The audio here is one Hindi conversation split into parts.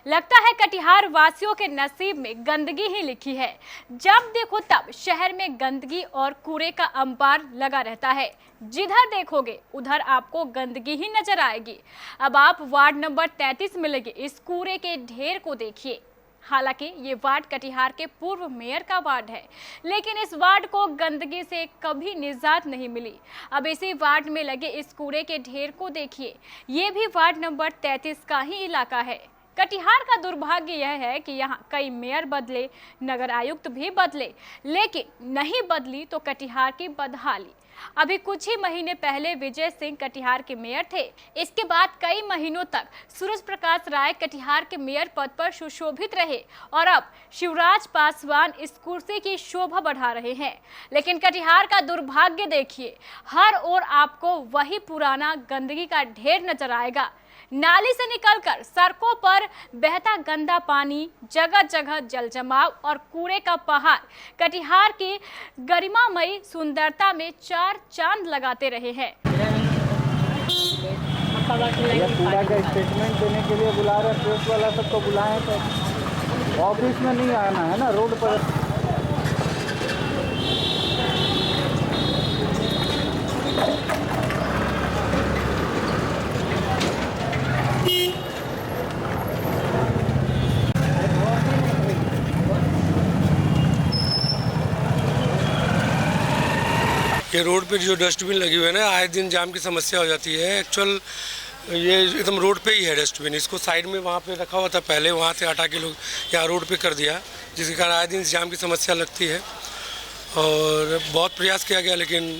लगता है कटिहार वासियों के नसीब में गंदगी ही लिखी है। जब देखो तब शहर में गंदगी और कूड़े का अंबार लगा रहता है। जिधर देखोगे उधर आपको गंदगी ही नजर आएगी। अब आप वार्ड नंबर 33 में लगे इस कूड़े के ढेर को देखिए। हालांकि ये वार्ड कटिहार के पूर्व मेयर का वार्ड है, लेकिन इस वार्ड को गंदगी से कभी निजात नहीं मिली। अब इसी वार्ड में लगे इस कूड़े के ढेर को देखिए। ये भी वार्ड नंबर 33 का ही इलाका है। कटिहार का दुर्भाग्य यह है कि यहाँ कई मेयर बदले, नगर आयुक्त भी बदले, लेकिन नहीं बदली तो कटिहार की बदहाली। अभी कुछ ही महीने पहले विजय सिंह कटिहार के मेयर थे। इसके बाद कई महीनों तक सूरज प्रकाश राय कटिहार के मेयर पद पर सुशोभित रहे और अब शिवराज पासवान इस कुर्सी की शोभा बढ़ा रहे हैं। लेकिन कटिहार का दुर्भाग्य देखिए, हर ओर आपको वही पुराना गंदगी का ढेर नजर आएगा। नाली से निकलकर सड़कों पर बहता गंदा पानी, जगह जगह जल जमाव और कूड़े का पहाड़ कटिहार की गरिमामयी सुंदरता में चार चांद लगाते रहे हैं। कूड़ा का स्टेटमेंट देने के लिए बुला रहे, प्रेस वाला सबको बुलाएं तो ऑफिस में नहीं आना है ना, रोड पर। ये रोड पे जो डस्टबिन लगी हुई है ना, आए दिन जाम की समस्या हो जाती है। एक्चुअल ये एकदम रोड पे ही है डस्टबिन। इसको साइड में वहाँ पे रखा हुआ था पहले, वहाँ से हटा के लोग यहाँ रोड पे कर दिया, जिसके कारण आए दिन जाम की समस्या लगती है। और बहुत प्रयास किया गया, लेकिन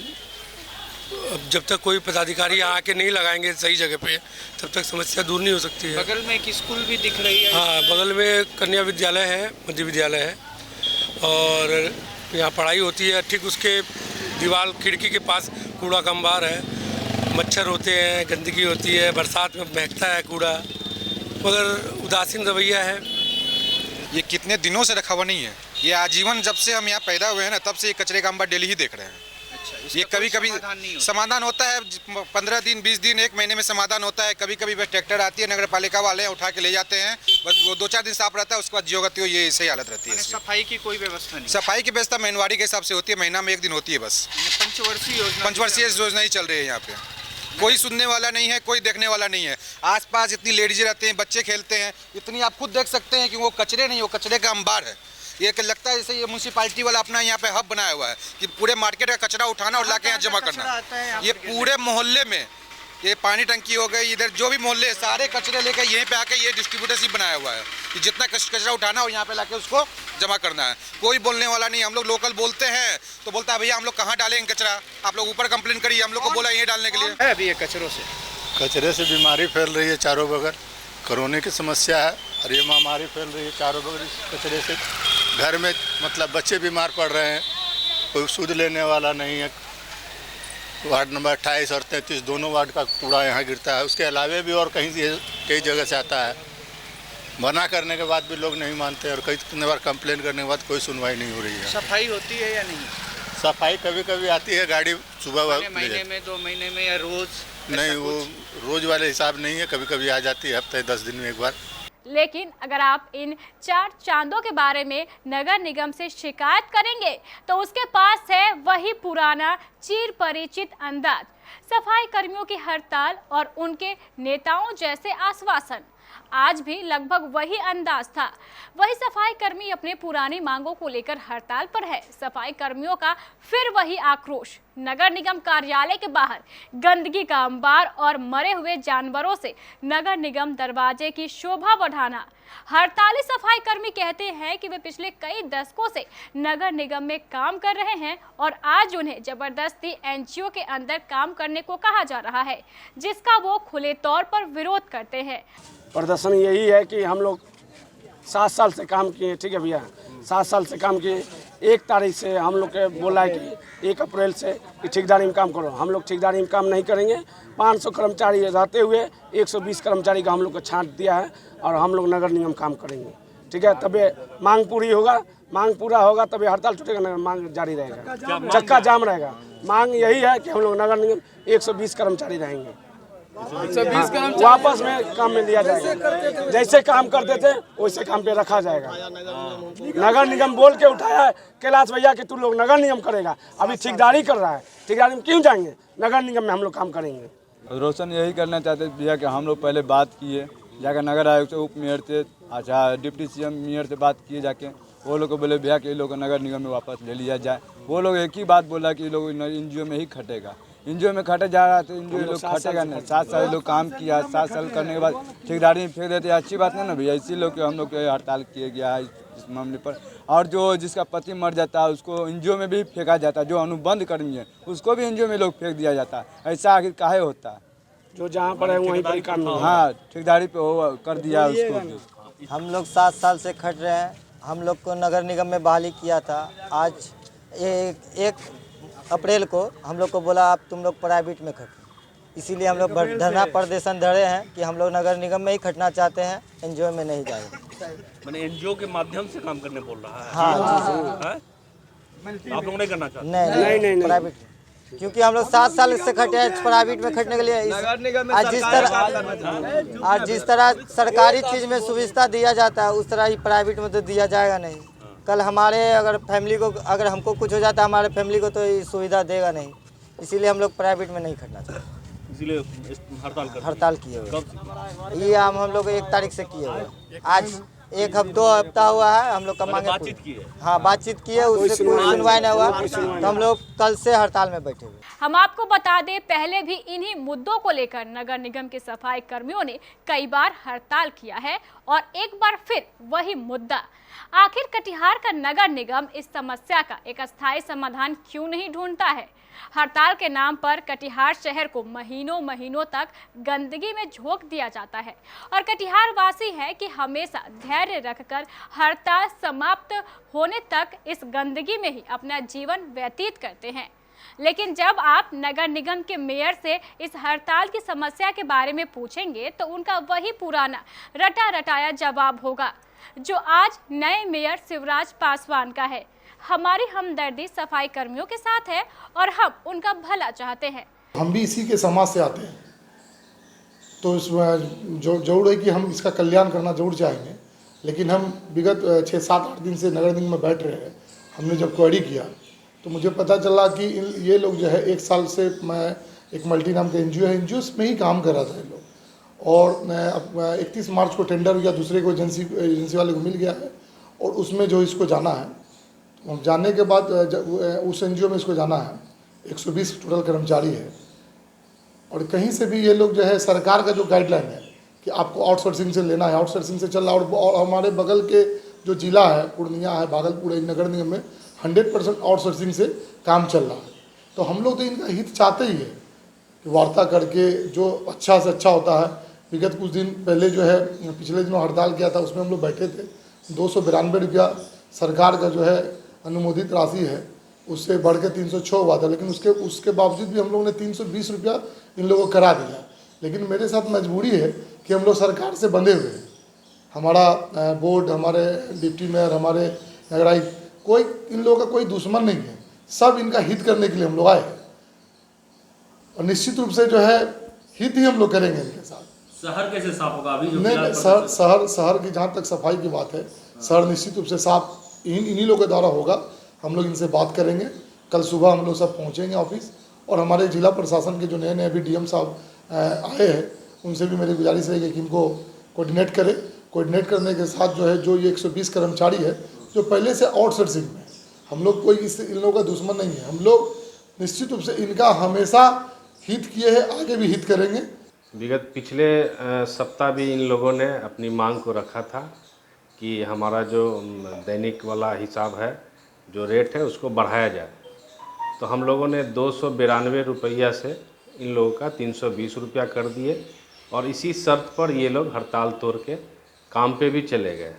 अब जब तक कोई पदाधिकारी यहाँ आके नहीं लगाएंगे सही जगह पे, तब तक समस्या दूर नहीं हो सकती है। बगल में एक स्कूल भी दिख रही है। हाँ, बगल में कन्या विद्यालय है, मध्य विद्यालय है, और यहाँ पढ़ाई होती है। ठीक उसके दीवार खिड़की के पास कूड़ा का अंबार है। मच्छर होते हैं, गंदगी होती है, बरसात में महकता है कूड़ा, मगर उदासीन रवैया है। ये कितने दिनों से रखा हुआ नहीं है। ये आजीवन जब से हम यहाँ पैदा हुए हैं ना, तब से ये कचरे का अंबार डेली ही देख रहे हैं। अच्छा, ये कभी कभी समाधान होता है, 15 दिन 20 दिन 1 महीने में समाधान होता है। कभी कभी बस ट्रैक्टर आती है, नगर पालिका वाले उठा के ले जाते हैं, बस वो 2-4 दिन साफ रहता है, उसके बाद जियोगति हो ये सही हालत रहती है। सफाई की कोई व्यवस्था नहीं। सफाई की व्यवस्था महीनवारी के हिसाब से होती है, महीना में 1 दिन होती है बस। पंचवर्षीय योजना ही चल रही है यहाँ पे। कोई सुनने वाला नहीं है, कोई देखने वाला नहीं है। आसपास इतनी लेडीज रहते हैं, बच्चे खेलते हैं, इतनी आप खुद देख सकते हैं कि वो कचरे नहीं, वो कचरे का अंबार है। ये लगता है जैसे ये म्यूनसिपालिटी वाला अपना यहाँ पे हब बनाया हुआ है कि पूरे मार्केट का कचरा उठाना और लाके यहाँ जमा करना। ये पूरे मोहल्ले में, ये पानी टंकी हो गई, इधर जो भी मोहल्ले सारे कचरे लेकर यहीं पे आके ये डिस्ट्रीब्यूटरशिप बनाया हुआ है कि जितना कचरा उठाना और यहाँ पे लाके उसको जमा करना है। कोई बोलने वाला नहीं। हम लोग लोकल बोलते हैं तो बोलता है भैया हम लोग कहाँ डालेंगे कचरा, आप लोग ऊपर कंप्लेन करिए, हम लोग को बोला यहीं डालने के लिए। अभी ये कचरे से बीमारी फैल रही है चारों बगल, कोरोना की समस्या है और ये महामारी फैल रही है चारों बगल इस कचरे से। घर में मतलब बच्चे बीमार पड़ रहे हैं, कोई सूद लेने वाला नहीं है। वार्ड नंबर 28 और 33 दोनों वार्ड का कूड़ा यहाँ गिरता है। उसके अलावे भी और कई जगह से आता है। मना करने के बाद भी लोग नहीं मानते और कितने बार कंप्लेन करने के बाद कोई सुनवाई नहीं हो रही है। सफाई होती है या नहीं? सफाई कभी कभी आती है, गाड़ी सुबह महीने में 2 महीने में या रोज? नहीं, वो रोज वाले हिसाब नहीं है, कभी कभी आ जाती है हफ्ते 10 दिन में एक बार। लेकिन अगर आप इन चार चांदों के बारे में नगर निगम से शिकायत करेंगे तो उसके पास है वही पुराना चिर परिचित अंदाज, सफाई कर्मियों की हड़ताल और उनके नेताओं जैसे आश्वासन। आज भी लगभग वही अंदाज था। वही सफाई कर्मी अपने पुरानी मांगों को लेकर हड़ताल पर है। सफाई कर्मियों का फिर वही आक्रोश। नगर निगम कार्यालय के बाहर गंदगी का अंबार और मरे हुए जानवरों से नगर निगम दरवाजे की शोभा बढ़ाना। हड़ताली सफाई कर्मी कहते हैं कि वे पिछले कई दशकों से नगर निगम में काम कर रहे हैं और आज उन्हें जबरदस्ती एनजीओ के अंदर काम करने को कहा जा रहा है, जिसका वो खुले तौर पर विरोध करते हैं। प्रदर्शन यही है कि हम लोग 7 साल से काम किए, ठीक है भैया, 7 साल से काम किए। 1 तारीख से हम लोग के बोला है कि 1 अप्रैल से कि ठेकेदारी में काम करो। हम लोग ठेकेदारी में काम नहीं करेंगे। 500 कर्मचारी रहते हुए 120 कर्मचारी का हम लोग को छांट दिया है और हम लोग नगर निगम काम करेंगे, ठीक है। तभी मांग पूरी होगा, मांग पूरा होगा तभी हड़ताल छूटेगा, नगर मांग जारी रहेगा, चक्का जाम रहेगा। मांग यही है कि हम लोग नगर निगम 120 कर्मचारी रहेंगे, हाँ, वापस में काम में लिया जाएगा। जैसे काम करते थे वैसे काम पे रखा जाएगा। नगर निगम बोल के उठाया है कैलाश भैया कि तू लोग नगर निगम करेगा, अभी ठेकेदारी कर रहा है। ठेकेदारी में क्यों जाएंगे? नगर निगम में हम लोग काम करेंगे। रोशन यही करना चाहते भैया कि हम लोग पहले बात किए जाकर नगर आयोग से, उप मेयर से, अच्छा डिप्टी सीएम मेयर से बात किए जाके, वो लोग को बोले भैया कि ये लोग नगर निगम में वापस ले लिया जाए। वो लोग एक ही बात बोला कि ये लोग एनजीओ में ही खटेगा। एनजीओ में खटे जा रहा है तो एनजीओ लोग खटेगा नहीं। 7 साल लोग काम किया, 7 साल करने के बाद ठेकेदारी में फेंक देते, अच्छी बात नहीं ना भैया। इसी लोग हम लोग हड़ताल किए गया है इस मामले पर। और जो जिसका पति मर जाता है उसको एनजीओ में भी फेंका जाता है, जो अनुबंध कर्मी है उसको भी एनजीओ में लोग फेंक दिया जाता है। ऐसा आखिर काहे होता है? जो जहाँ पर है वहीं पर काम। हाँ, ठेकेदारी पे हो कर दिया उसको। हम लोग 7 साल से खट रहे हैं। हम लोग को नगर निगम में बहाली किया था। आज 1 अप्रैल को हम लोग को बोला आप तुम लोग प्राइवेट में खटो। इसीलिए हम लोग धरना प्रदर्शन धरे हैं कि हम लोग नगर निगम में ही खटना चाहते हैं, एनजीओ में नहीं जाएंगे। मैंने एनजीओ के माध्यम से काम करने बोल रहा है। हाँ, आप लोग नहीं करना चाहते? नहीं प्राइवेट, क्योंकि हम लोग 7 साल से खटे हैं प्राइवेट में खटने के लिए। आज जिस तरह सरकारी चीज में सुविधा दिया जाता है उस तरह ही प्राइवेट में तो दिया जाएगा नहीं। कल हमारे अगर फैमिली को, अगर हमको कुछ हो जाता है हमारे फैमिली को तो ये सुविधा देगा नहीं। इसीलिए हम लोग प्राइवेट में नहीं खटना चाहते, इसीलिए हड़ताल किए हुए। ये हम लोग 1 तारीख से किए हुए। आज 2 हफ्ता हुआ है हम लोग का मांगे बातचीत की है। हाँ, बातचीत की है, उससे कोई सुनवाई नहीं हुआ तो हम लोग कल से हड़ताल में बैठे हुए। हम आपको बता दें, पहले भी इन्हीं मुद्दों को लेकर नगर निगम के सफाई कर्मियों ने कई बार हड़ताल किया है और एक बार फिर वही मुद्दा। आखिर कटिहार का नगर निगम इस समस्या का एक अस्थायी समाधान क्यों नहीं ढूंढता है? हड़ताल के नाम पर कटिहार शहर को महीनों तक गंदगी में झोंक दिया जाता है और कटिहार वासी है कि हमेशा धैर्य रखकर हड़ताल समाप्त होने तक इस गंदगी में ही अपना जीवन व्यतीत करते हैं। लेकिन जब आप नगर निगम के मेयर से इस हड़ताल की समस्या के बारे में पूछेंगे तो उनका वही पुराना रटा रटाया जवाब होगा जो आज नए मेयर शिवराज पासवान का है। हमारी हमदर्दी सफाई कर्मियों के साथ है और हम उनका भला चाहते हैं। हम भी इसी के समाज से आते हैं तो इसमें जो जरूर है कि हम इसका कल्याण करना जरूर चाहेंगे। लेकिन हम विगत 6-7-8 दिन से नगर निगम में बैठ रहे हैं। हमने जब क्वेरी किया तो मुझे पता चला कि ये लोग जो है 1 साल से, मैं एक मल्टी नाम का एनजीओ है, एनजीओ में ही काम कर रहा था ये लोग। और 31 मार्च को टेंडर या दूसरे को एजेंसी वाले को मिल गया है और उसमें जो इसको जाना है, जाने के बाद उस एनजीओ में इसको जाना है। 120 टोटल कर्मचारी है और कहीं से भी ये लोग जो है, सरकार का जो गाइडलाइन है कि आपको आउटसोर्सिंग से लेना है, आउटसोर्सिंग से चल रहा है। और हमारे बगल के जो जिला है पूर्णिया है, भागलपुर है, नगर निगम में 100% आउटसोर्सिंग से काम चल रहा है। तो हम लोग तो इनका हित चाहते ही है कि वार्ता करके जो अच्छा से अच्छा होता है। विगत कुछ दिन पहले जो है, पिछले दिनों हड़ताल किया था, उसमें हम लोग बैठे थे। 292 रुपया सरकार का जो है अनुमोदित राशि है, उससे बढ़ के 306 हुआ था। लेकिन उसके बावजूद भी हम लोगों ने 320 रुपया इन लोगों को करा दिया। लेकिन मेरे साथ मजबूरी है कि हम लोग सरकार से बंधे हुए हैं। हमारा बोर्ड, हमारे डिप्टी मेयर, हमारे नगर आयुक्त, कोई इन लोगों का कोई दुश्मन नहीं है। सब इनका हित करने के लिए हम लोग आए हैं और निश्चित रूप से जो है हित ही हम लोग करेंगे इनके साथ। शहर कैसे साफ होगा अभी? नहीं, शहर की जहाँ तक सफाई की बात है, शहर निश्चित रूप से साफ इन्हीं लोगों के द्वारा होगा। हम लोग इनसे बात करेंगे। कल सुबह हम लोग सब पहुँचेंगे ऑफिस और हमारे जिला प्रशासन के जो नए अभी डीएम साहब आए हैं उनसे भी मेरी गुजारिश है कि इनको कोऑर्डिनेट करें। कोऑर्डिनेट करने के साथ जो है, जो ये 120 कर्मचारी है जो पहले से आउटसोर्सिंग में, हम लोग कोई इन लोगों का दुश्मन नहीं है। हम लोग निश्चित रूप से इनका हमेशा हित किए हैं, आगे भी हित करेंगे। विगत पिछले सप्ताह भी इन लोगों ने अपनी मांग को रखा था कि हमारा जो दैनिक वाला हिसाब है, जो रेट है, उसको बढ़ाया जाए। तो हम लोगों ने 292 रुपया से इन लोगों का 320 रुपया कर दिए और इसी शर्त पर ये लोग हड़ताल तोड़ के काम पे भी चले गए।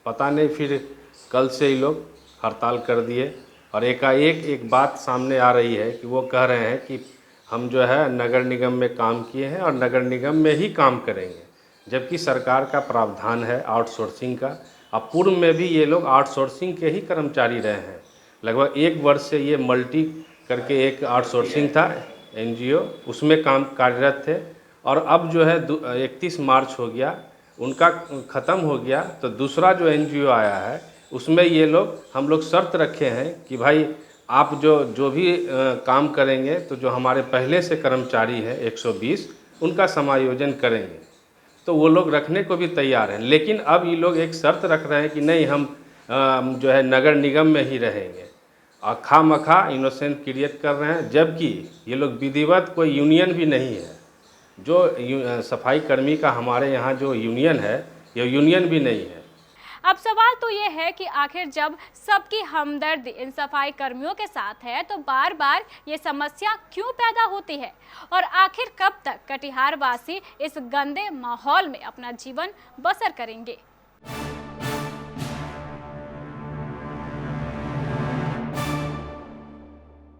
पता नहीं फिर कल से ये लोग हड़ताल कर दिए और एकाएक एक बात सामने आ रही है कि वो कह रहे हैं कि हम जो है नगर निगम में काम किए हैं और नगर निगम में ही काम करेंगे, जबकि सरकार का प्रावधान है आउटसोर्सिंग का। अब पूर्व में भी ये लोग आउटसोर्सिंग के ही कर्मचारी रहे हैं। लगभग 1 वर्ष से ये मल्टी करके एक आउटसोर्सिंग था एनजीओ, उसमें काम कार्यरत थे और अब जो है 31 मार्च हो गया, उनका ख़त्म हो गया, तो दूसरा जो NGO आया है उसमें ये लोग हम लोग शर्त रखे हैं कि भाई आप जो भी काम करेंगे तो जो हमारे पहले से कर्मचारी हैं 120 उनका समायोजन करेंगे। तो वो लोग रखने को भी तैयार हैं, लेकिन अब ये लोग एक शर्त रख रहे हैं कि नहीं हम जो है नगर निगम में ही रहेंगे और खामखा इनोसेंट क्रिएट कर रहे हैं, जबकि ये लोग विधिवत कोई यूनियन भी नहीं है। जो सफाई कर्मी का हमारे यहाँ जो यूनियन है, ये यूनियन भी नहीं है। अब सवाल तो ये है कि आखिर जब सबकी हमदर्दी इन सफाई कर्मियों के साथ है तो बार बार ये समस्या क्यों पैदा होती है, और आखिर कब तक कटिहार वासी इस गंदे माहौल में अपना जीवन बसर करेंगे।